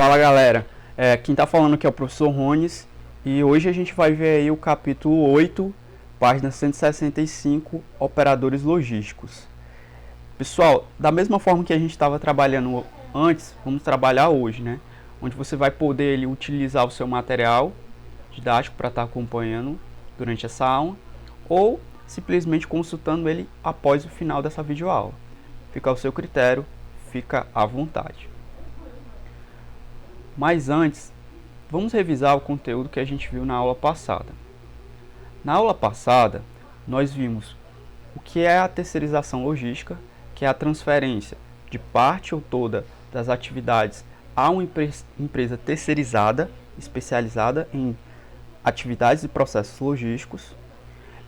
Fala galera, quem tá falando aqui é o professor Rones e hoje a gente vai ver aí o capítulo 8, página 165, operadores logísticos. Pessoal, da mesma forma que a gente estava trabalhando antes, vamos trabalhar hoje, né? Onde você vai poder utilizar o seu material didático para estar acompanhando durante essa aula ou simplesmente consultando ele após o final dessa videoaula. Fica ao seu critério, fica à vontade. Mas antes, vamos revisar o conteúdo que a gente viu na aula passada. Na aula passada, nós vimos o que é a terceirização logística, que é a transferência de parte ou toda das atividades a uma empresa terceirizada, especializada em atividades e processos logísticos.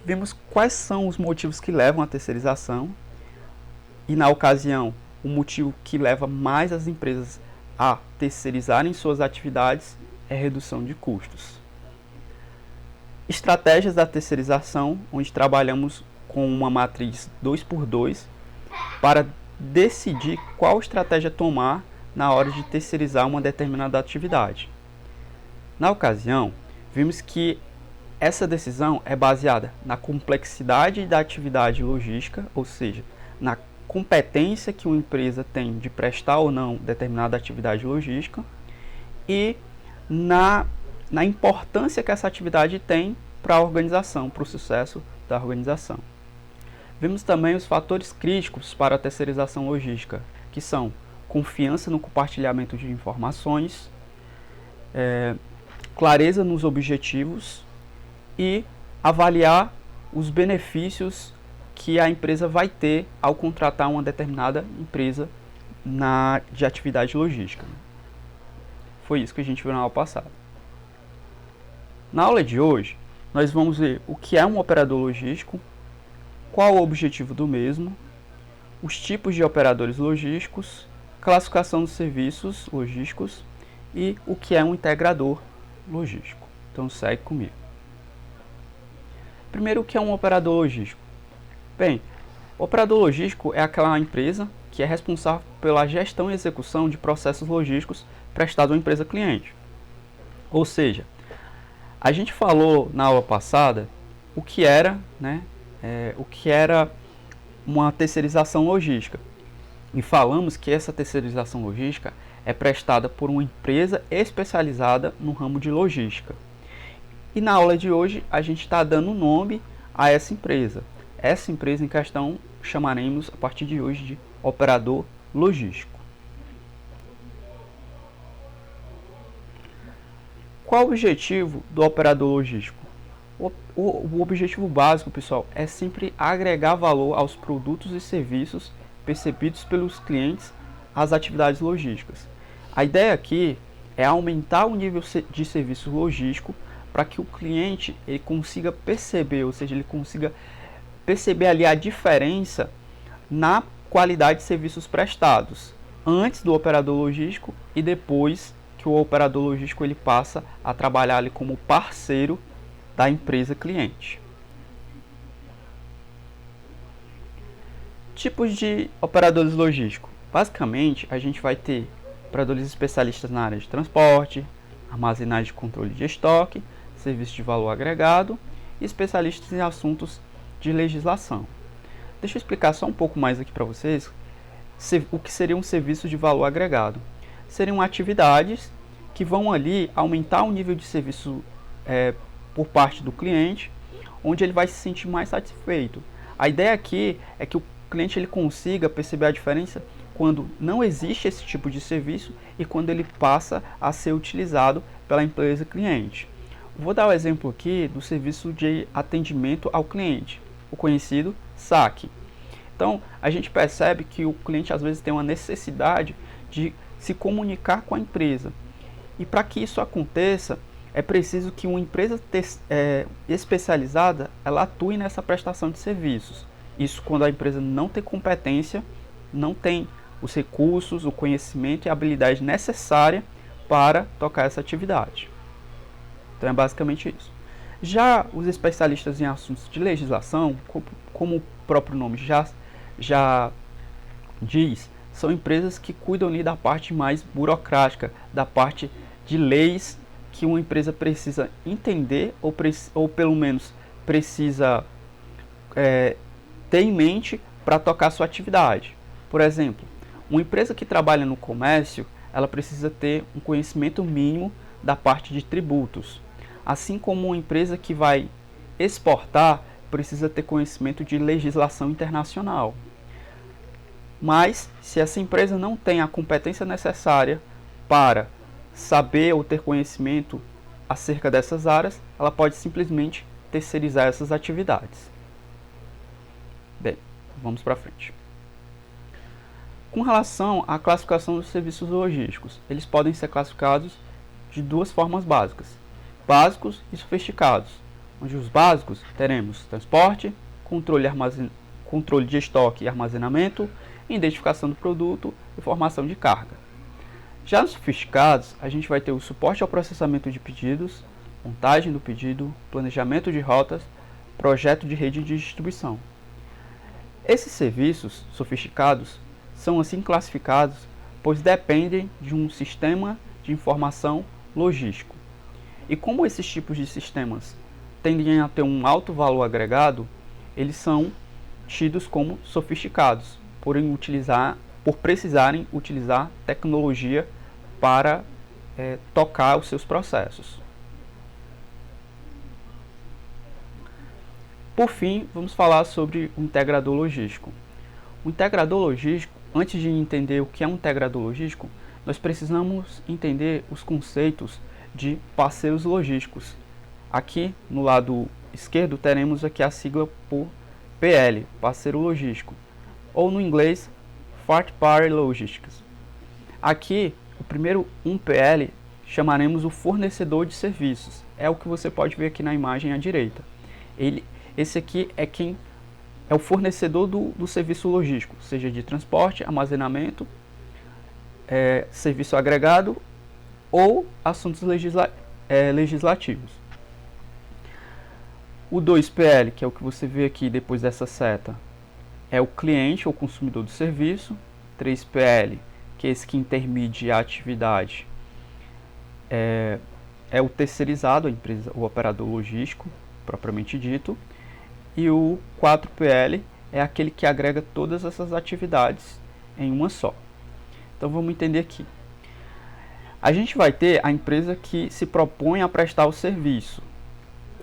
Vimos quais são os motivos que levam à terceirização e, na ocasião, o motivo que leva mais as empresas a terceirizarem suas atividades é redução de custos. Estratégias da terceirização, onde trabalhamos com uma matriz 2x2 para decidir qual estratégia tomar na hora de terceirizar uma determinada atividade. Na ocasião, vimos que essa decisão é baseada na complexidade da atividade logística, ou seja, na competência que uma empresa tem de prestar ou não determinada atividade logística e na importância que essa atividade tem para a organização, para o sucesso da organização. Vimos também os fatores críticos para a terceirização logística, que são confiança no compartilhamento de informações, clareza nos objetivos e avaliar os benefícios que a empresa vai ter ao contratar uma determinada empresa de atividade logística. Foi isso que a gente viu na aula passada. Na aula de hoje, nós vamos ver o que é um operador logístico, qual o objetivo do mesmo, os tipos de operadores logísticos, classificação dos serviços logísticos e o que é um integrador logístico. Então segue comigo. Primeiro, o que é um operador logístico? Bem, o operador logístico é aquela empresa que é responsável pela gestão e execução de processos logísticos prestados à empresa cliente. Ou seja, a gente falou na aula passada o que era, uma terceirização logística. E falamos que essa terceirização logística é prestada por uma empresa especializada no ramo de logística. E na aula de hoje a gente está dando nome a essa empresa. Essa empresa em questão chamaremos a partir de hoje de operador logístico. Qual o objetivo do operador logístico? O objetivo básico, pessoal, é sempre agregar valor aos produtos e serviços percebidos pelos clientes às atividades logísticas. A ideia aqui é aumentar o nível de serviço logístico para que o cliente ele consiga perceber, ou seja, ele consiga perceber ali a diferença na qualidade de serviços prestados antes do operador logístico e depois que o operador logístico ele passa a trabalhar ali como parceiro da empresa cliente. Tipos de operadores logísticos. Basicamente, a gente vai ter operadores especialistas na área de transporte, armazenagem e controle de estoque, serviço de valor agregado e especialistas em assuntos de legislação. Deixa eu explicar só um pouco mais aqui para vocês o que seria um serviço de valor agregado. Seriam atividades que vão ali aumentar o nível de serviço por parte do cliente, onde ele vai se sentir mais satisfeito. A ideia aqui é que o cliente ele consiga perceber a diferença quando não existe esse tipo de serviço e quando ele passa a ser utilizado pela empresa cliente. Vou dar o exemplo aqui do serviço de atendimento ao cliente, o conhecido SAC. Então, a gente percebe que o cliente às vezes tem uma necessidade de se comunicar com a empresa. E para que isso aconteça, é preciso que uma empresa especializada ela atue nessa prestação de serviços. Isso quando a empresa não tem competência, não tem os recursos, o conhecimento e a habilidade necessária para tocar essa atividade. Então é basicamente isso. Já os especialistas em assuntos de legislação, como o próprio nome já diz, são empresas que cuidam ali da parte mais burocrática, da parte de leis que uma empresa precisa entender ou pelo menos precisa ter em mente para tocar sua atividade. Por exemplo, uma empresa que trabalha no comércio, ela precisa ter um conhecimento mínimo da parte de tributos, assim como uma empresa que vai exportar precisa ter conhecimento de legislação internacional. Mas, se essa empresa não tem a competência necessária para saber ou ter conhecimento acerca dessas áreas, ela pode simplesmente terceirizar essas atividades. Bem, vamos para frente. Com relação à classificação dos serviços logísticos, eles podem ser classificados de duas formas básicas: básicos e sofisticados, onde os básicos teremos transporte, controle de estoque e armazenamento, identificação do produto e formação de carga. Já nos sofisticados, a gente vai ter o suporte ao processamento de pedidos, montagem do pedido, planejamento de rotas, projeto de rede de distribuição. Esses serviços sofisticados são assim classificados pois dependem de um sistema de informação logístico. E como esses tipos de sistemas tendem a ter um alto valor agregado, eles são tidos como sofisticados, por precisarem utilizar tecnologia para tocar os seus processos. Por fim, vamos falar sobre o integrador logístico. O integrador logístico, antes de entender o que é um integrador logístico, nós precisamos entender os conceitos de parceiros logísticos. Aqui no lado esquerdo teremos aqui a sigla por PL, parceiro logístico, ou no inglês Third Party Logistics. Aqui, o primeiro 1PL chamaremos o fornecedor de serviços. É o que você pode ver aqui na imagem à direita. Esse aqui é o fornecedor do serviço logístico, seja de transporte, armazenamento, serviço agregado ou assuntos legislativos. O 2PL, que é o que você vê aqui depois dessa seta, é o cliente ou consumidor do serviço. 3PL, que é esse que intermedia a atividade, é o terceirizado, a empresa, o operador logístico, propriamente dito. E o 4PL é aquele que agrega todas essas atividades em uma só. Então vamos entender aqui. A gente vai ter a empresa que se propõe a prestar o serviço.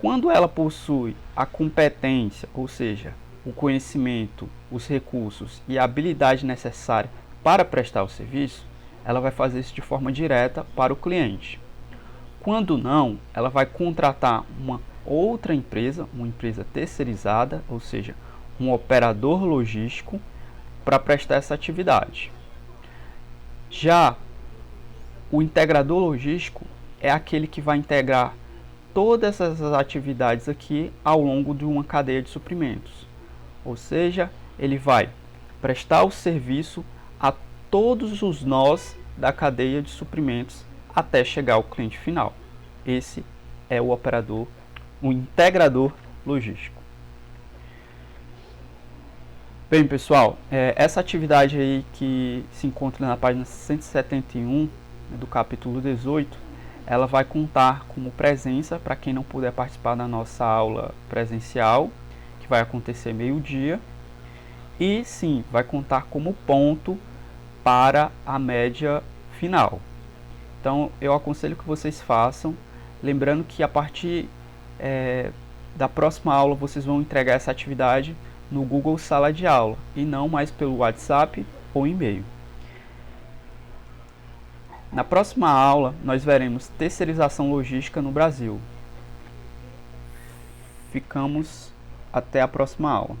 Quando ela possui a competência, ou seja, o conhecimento, os recursos e a habilidade necessária para prestar o serviço, ela vai fazer isso de forma direta para o cliente. Quando não, ela vai contratar uma outra empresa, uma empresa terceirizada, ou seja, um operador logístico, para prestar essa atividade. Já o integrador logístico é aquele que vai integrar todas essas atividades aqui ao longo de uma cadeia de suprimentos. Ou seja, ele vai prestar o serviço a todos os nós da cadeia de suprimentos até chegar ao cliente final. Esse é o integrador logístico. Bem, pessoal, essa atividade aí que se encontra na página 171 do capítulo 18, ela vai contar como presença para quem não puder participar da nossa aula presencial, que vai acontecer meio-dia, e sim, vai contar como ponto para a média final. Então, eu aconselho que vocês façam, lembrando que a partir da próxima aula vocês vão entregar essa atividade no Google Sala de Aula e não mais pelo WhatsApp ou e-mail. Na próxima aula nós veremos terceirização logística no Brasil. Ficamos até a próxima aula.